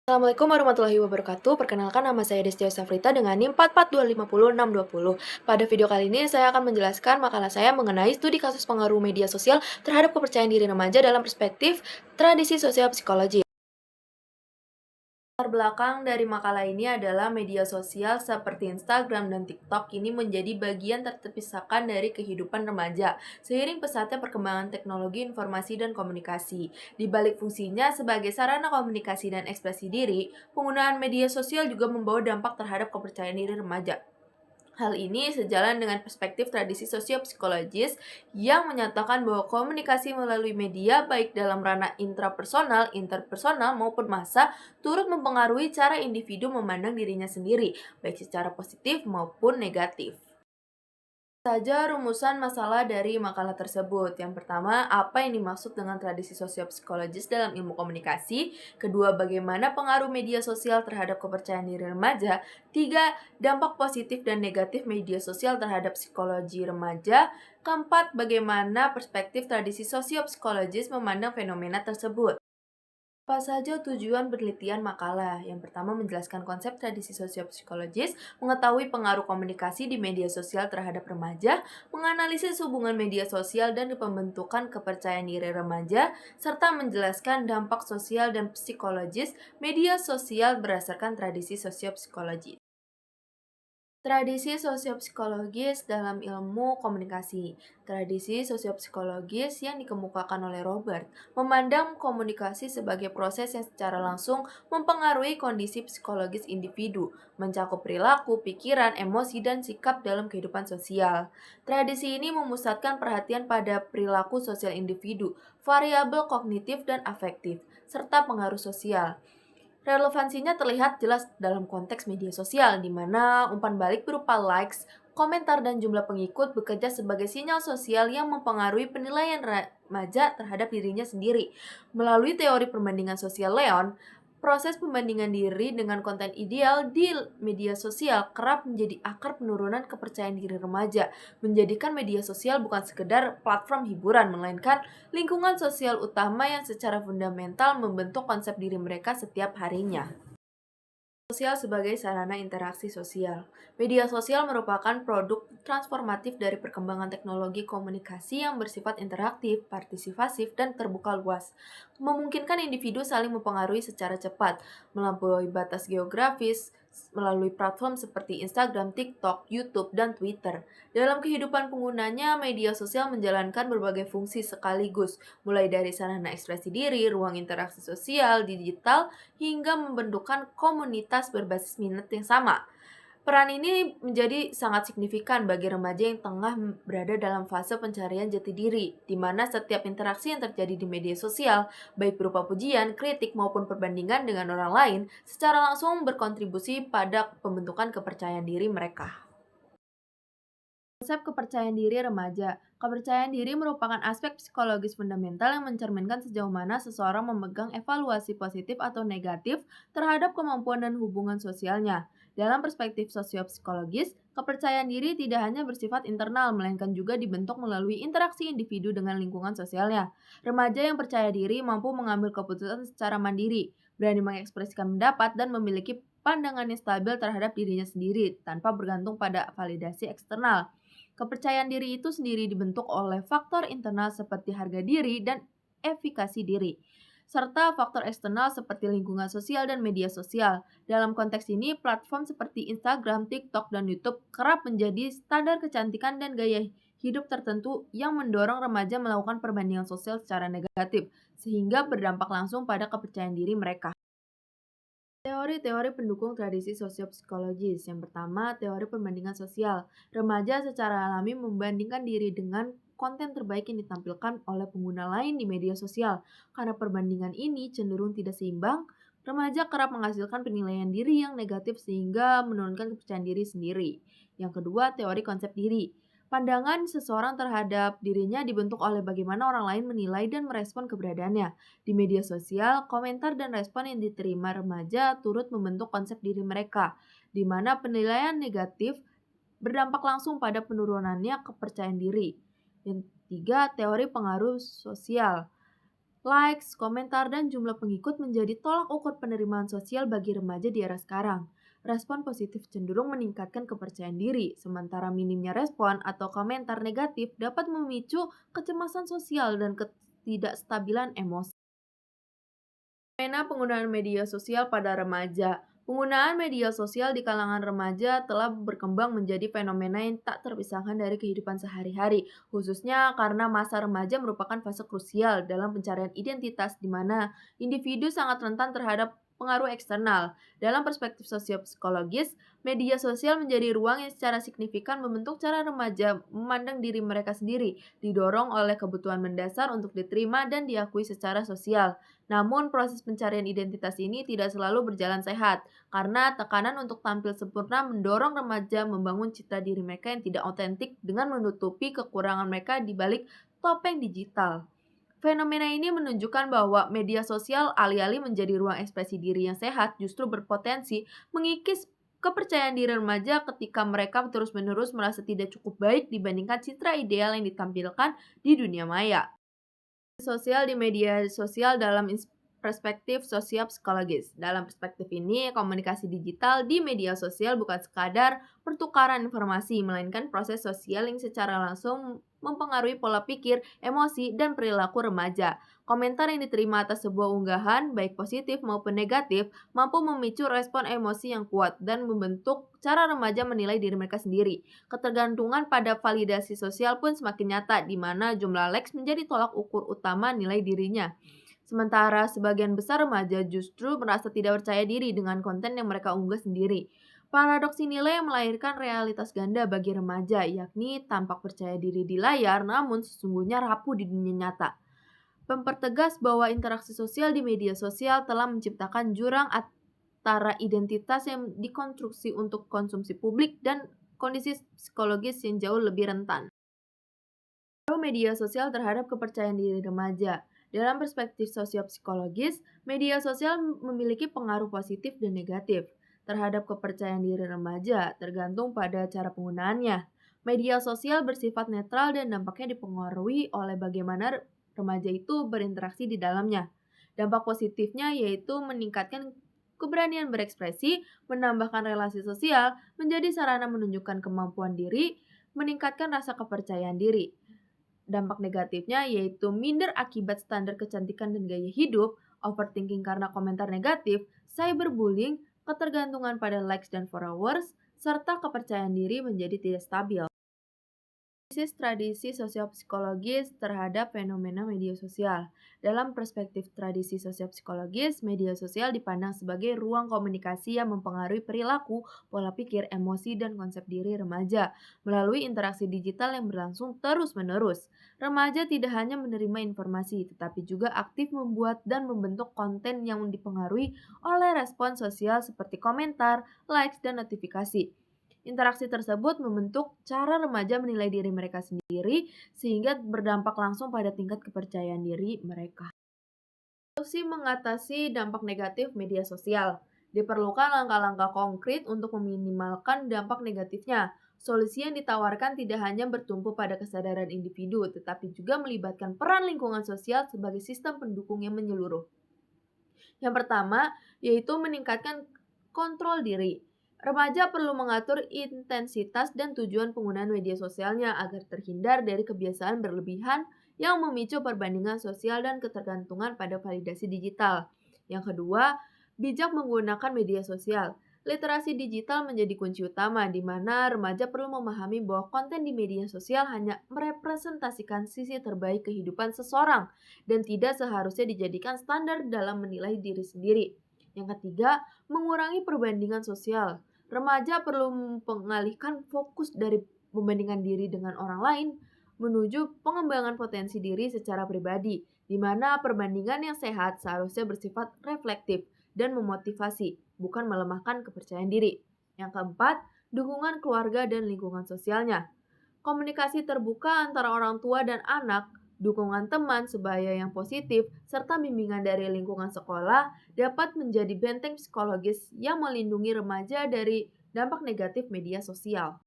Assalamualaikum warahmatullahi wabarakatuh. Perkenalkan nama saya Destia Safrita dengan NIM 442506020. Pada video kali ini saya akan menjelaskan makalah saya mengenai studi kasus pengaruh media sosial terhadap kepercayaan diri remaja dalam perspektif tradisi sosial psikologi. Latar belakang dari makalah ini adalah media sosial seperti Instagram dan TikTok kini menjadi bagian tak terpisahkan dari kehidupan remaja, seiring pesatnya perkembangan teknologi informasi dan komunikasi. Di balik fungsinya sebagai sarana komunikasi dan ekspresi diri, penggunaan media sosial juga membawa dampak terhadap kepercayaan diri remaja. Hal ini sejalan dengan perspektif tradisi sosiopsikologis yang menyatakan bahwa komunikasi melalui media baik dalam ranah intrapersonal, interpersonal maupun massa turut mempengaruhi cara individu memandang dirinya sendiri, baik secara positif maupun negatif. Saja rumusan masalah dari makalah tersebut. Yang pertama, apa yang dimaksud dengan tradisi sosiopsikologis dalam ilmu komunikasi? Kedua, bagaimana pengaruh media sosial terhadap kepercayaan diri remaja? Tiga, dampak positif dan negatif media sosial terhadap psikologi remaja. Keempat, bagaimana perspektif tradisi sosiopsikologis memandang fenomena tersebut? Apa saja tujuan penelitian makalah? Yang pertama, menjelaskan konsep tradisi sosiopsikologis, mengetahui pengaruh komunikasi di media sosial terhadap remaja, menganalisis hubungan media sosial dan pembentukan kepercayaan diri remaja, serta menjelaskan dampak sosial dan psikologis media sosial berdasarkan tradisi sosiopsikologi. Tradisi sosiopsikologis dalam ilmu komunikasi. Tradisi sosiopsikologis yang dikemukakan oleh Robert memandang komunikasi sebagai proses yang secara langsung mempengaruhi kondisi psikologis individu, mencakup perilaku, pikiran, emosi, dan sikap dalam kehidupan sosial. Tradisi ini memusatkan perhatian pada perilaku sosial individu, variabel kognitif dan afektif, serta pengaruh sosial. Relevansinya terlihat jelas dalam konteks media sosial, di mana umpan balik berupa likes, komentar, dan jumlah pengikut bekerja sebagai sinyal sosial yang mempengaruhi penilaian remaja terhadap dirinya sendiri. Melalui teori perbandingan sosial Leon, proses pembandingan diri dengan konten ideal di media sosial kerap menjadi akar penurunan kepercayaan diri remaja, menjadikan media sosial bukan sekedar platform hiburan, melainkan lingkungan sosial utama yang secara fundamental membentuk konsep diri mereka setiap harinya. Sosial sebagai sarana interaksi sosial. Media sosial merupakan produk transformatif dari perkembangan teknologi komunikasi yang bersifat interaktif, partisipasif, dan terbuka luas. Memungkinkan individu saling mempengaruhi secara cepat, melampaui batas geografis, melalui platform seperti Instagram, TikTok, YouTube, dan Twitter. Dalam kehidupan penggunanya, media sosial menjalankan berbagai fungsi sekaligus, mulai dari sarana ekspresi diri, ruang interaksi sosial, digital, hingga membentukkan komunitas berbasis minat yang sama. Peran ini menjadi sangat signifikan bagi remaja yang tengah berada dalam fase pencarian jati diri, di mana setiap interaksi yang terjadi di media sosial, baik berupa pujian, kritik, maupun perbandingan dengan orang lain, secara langsung berkontribusi pada pembentukan kepercayaan diri mereka. Konsep kepercayaan diri remaja. Kepercayaan diri merupakan aspek psikologis fundamental yang mencerminkan sejauh mana seseorang memegang evaluasi positif atau negatif terhadap kemampuan dan hubungan sosialnya. Dalam perspektif sosiopsikologis, kepercayaan diri tidak hanya bersifat internal, melainkan juga dibentuk melalui interaksi individu dengan lingkungan sosialnya. Remaja yang percaya diri mampu mengambil keputusan secara mandiri, berani mengekspresikan pendapat, dan memiliki pandangan yang stabil terhadap dirinya sendiri tanpa bergantung pada validasi eksternal. Kepercayaan diri itu sendiri dibentuk oleh faktor internal seperti harga diri dan efikasi diri, serta faktor eksternal seperti lingkungan sosial dan media sosial. Dalam konteks ini, platform seperti Instagram, TikTok, dan YouTube kerap menjadi standar kecantikan dan gaya hidup tertentu yang mendorong remaja melakukan perbandingan sosial secara negatif, sehingga berdampak langsung pada kepercayaan diri mereka. Teori-teori pendukung tradisi sosiopsikologis. Yang pertama, teori perbandingan sosial. Remaja secara alami membandingkan diri dengan konten terbaik yang ditampilkan oleh pengguna lain di media sosial. Karena perbandingan ini cenderung tidak seimbang, remaja kerap menghasilkan penilaian diri yang negatif sehingga menurunkan kepercayaan diri sendiri. Yang kedua, teori konsep diri. Pandangan seseorang terhadap dirinya dibentuk oleh bagaimana orang lain menilai dan merespon keberadaannya. Di media sosial, komentar dan respon yang diterima remaja turut membentuk konsep diri mereka, di mana penilaian negatif berdampak langsung pada penurunannya kepercayaan diri. Yang ketiga, teori pengaruh sosial. Likes, komentar, dan jumlah pengikut menjadi tolak ukur penerimaan sosial bagi remaja di era sekarang. Respon positif cenderung meningkatkan kepercayaan diri, sementara minimnya respon atau komentar negatif dapat memicu kecemasan sosial dan ketidakstabilan emosi. Fenomena penggunaan media sosial pada remaja. Penggunaan media sosial di kalangan remaja telah berkembang menjadi fenomena yang tak terpisahkan dari kehidupan sehari-hari, khususnya karena masa remaja merupakan fase krusial dalam pencarian identitas di mana individu sangat rentan terhadap pengaruh eksternal. Dalam perspektif sosiopsikologis, media sosial menjadi ruang yang secara signifikan membentuk cara remaja memandang diri mereka sendiri, didorong oleh kebutuhan mendasar untuk diterima dan diakui secara sosial. Namun, proses pencarian identitas ini tidak selalu berjalan sehat, karena tekanan untuk tampil sempurna mendorong remaja membangun citra diri mereka yang tidak otentik dengan menutupi kekurangan mereka di balik topeng digital. Fenomena ini menunjukkan bahwa media sosial alih-alih menjadi ruang ekspresi diri yang sehat justru berpotensi mengikis kepercayaan diri remaja ketika mereka terus-menerus merasa tidak cukup baik dibandingkan citra ideal yang ditampilkan di dunia maya. Sosial di media sosial dalam perspektif sosiopsikologis. Dalam perspektif ini, komunikasi digital di media sosial bukan sekadar pertukaran informasi, melainkan proses sosial yang secara langsung mempengaruhi pola pikir, emosi, dan perilaku remaja. Komentar yang diterima atas sebuah unggahan, baik positif maupun negatif, mampu memicu respon emosi yang kuat dan membentuk cara remaja menilai diri mereka sendiri. Ketergantungan pada validasi sosial pun semakin nyata, di mana jumlah likes menjadi tolak ukur utama nilai dirinya. Sementara sebagian besar remaja justru merasa tidak percaya diri dengan konten yang mereka unggah sendiri. Paradoks inilah yang melahirkan realitas ganda bagi remaja, yakni tampak percaya diri di layar namun sesungguhnya rapuh di dunia nyata. Mempertegas bahwa interaksi sosial di media sosial telah menciptakan jurang antara identitas yang dikonstruksi untuk konsumsi publik dan kondisi psikologis yang jauh lebih rentan. Media sosial terhadap kepercayaan diri remaja. Dalam perspektif sosiopsikologis, media sosial memiliki pengaruh positif dan negatif terhadap kepercayaan diri remaja, tergantung pada cara penggunaannya. Media sosial bersifat netral dan dampaknya dipengaruhi oleh bagaimana remaja itu berinteraksi di dalamnya. Dampak positifnya yaitu meningkatkan keberanian berekspresi, menambahkan relasi sosial, menjadi sarana menunjukkan kemampuan diri, meningkatkan rasa kepercayaan diri. Dampak negatifnya yaitu minder akibat standar kecantikan dan gaya hidup, overthinking karena komentar negatif, cyberbullying, ketergantungan pada likes dan followers, serta kepercayaan diri menjadi tidak stabil. Analisis tradisi sosiopsikologis terhadap fenomena media sosial. Dalam perspektif tradisi sosiopsikologis, media sosial dipandang sebagai ruang komunikasi yang mempengaruhi perilaku, pola pikir, emosi, dan konsep diri remaja melalui interaksi digital yang berlangsung terus-menerus. Remaja tidak hanya menerima informasi, tetapi juga aktif membuat dan membentuk konten yang dipengaruhi oleh respon sosial seperti komentar, likes, dan notifikasi. Interaksi tersebut membentuk cara remaja menilai diri mereka sendiri sehingga berdampak langsung pada tingkat kepercayaan diri mereka. Solusi mengatasi dampak negatif media sosial. Diperlukan langkah-langkah konkret untuk meminimalkan dampak negatifnya. Solusi yang ditawarkan tidak hanya bertumpu pada kesadaran individu, tetapi juga melibatkan peran lingkungan sosial sebagai sistem pendukung yang menyeluruh. Yang pertama, yaitu meningkatkan kontrol diri. Remaja perlu mengatur intensitas dan tujuan penggunaan media sosialnya agar terhindar dari kebiasaan berlebihan yang memicu perbandingan sosial dan ketergantungan pada validasi digital. Yang kedua, bijak menggunakan media sosial. Literasi digital menjadi kunci utama di mana remaja perlu memahami bahwa konten di media sosial hanya merepresentasikan sisi terbaik kehidupan seseorang dan tidak seharusnya dijadikan standar dalam menilai diri sendiri. Yang ketiga, mengurangi perbandingan sosial. Remaja perlu mengalihkan fokus dari membandingkan diri dengan orang lain menuju pengembangan potensi diri secara pribadi, di mana perbandingan yang sehat seharusnya bersifat reflektif dan memotivasi, bukan melemahkan kepercayaan diri. Yang keempat, dukungan keluarga dan lingkungan sosialnya. Komunikasi terbuka antara orang tua dan anak, dukungan teman sebaya yang positif, serta bimbingan dari lingkungan sekolah dapat menjadi benteng psikologis yang melindungi remaja dari dampak negatif media sosial.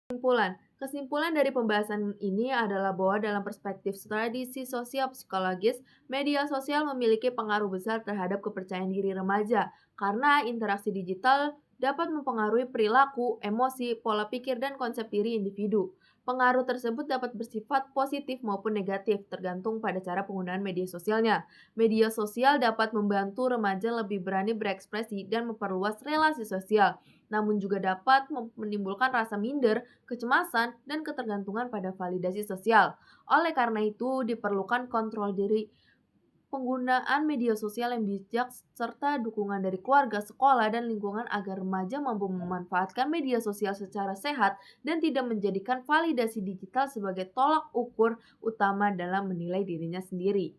Kesimpulan, Kesimpulan dari pembahasan ini adalah bahwa dalam perspektif tradisi sosial psikologis, media sosial memiliki pengaruh besar terhadap kepercayaan diri remaja karena interaksi digital dapat mempengaruhi perilaku, emosi, pola pikir, dan konsep diri individu. Pengaruh tersebut dapat bersifat positif maupun negatif, tergantung pada cara penggunaan media sosialnya. Media sosial dapat membantu remaja lebih berani berekspresi dan memperluas relasi sosial, namun juga dapat menimbulkan rasa minder, kecemasan, dan ketergantungan pada validasi sosial. Oleh karena itu, diperlukan kontrol diri, penggunaan media sosial yang bijak, serta dukungan dari keluarga, sekolah, dan lingkungan agar remaja mampu memanfaatkan media sosial secara sehat dan tidak menjadikan validasi digital sebagai tolak ukur utama dalam menilai dirinya sendiri.